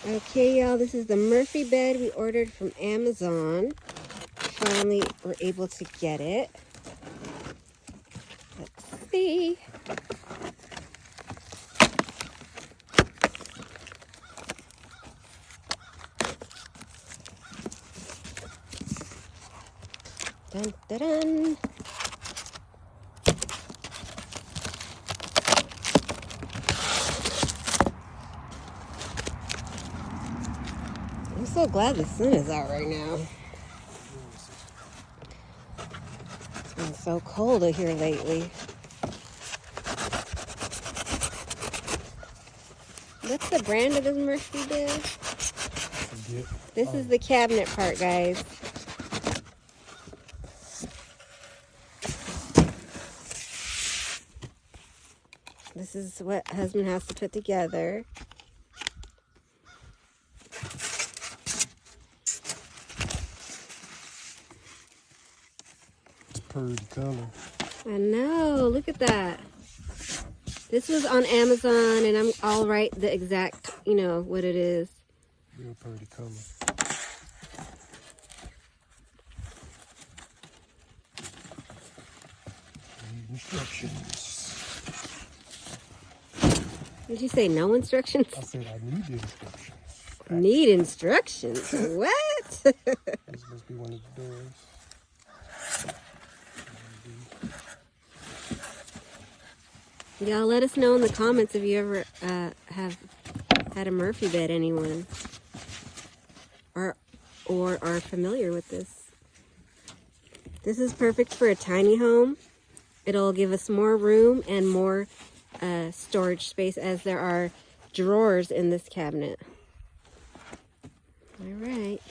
Okay, y'all, this is the Murphy bed we ordered from Amazon. Finally were able to get it. Let's see. Dun, dun, dun. I'm so glad the sun is out right now. It's been so cold out here lately. What's the brand of this Murphy bed? This is the cabinet part, guys. This is what husband has to put together. It's pretty color. I know, look at that. This was on Amazon, and I'll write the exact, what it is. Real pretty color. Need instructions. Did you say no instructions? I said I need the instructions. Need instructions? What? This must be one of the doors. Y'all let us know in the comments if you ever have had a Murphy bed, anyone. Or are familiar with this. This is perfect for a tiny home. It'll give us more room and more storage space, as there are drawers in this cabinet. All right.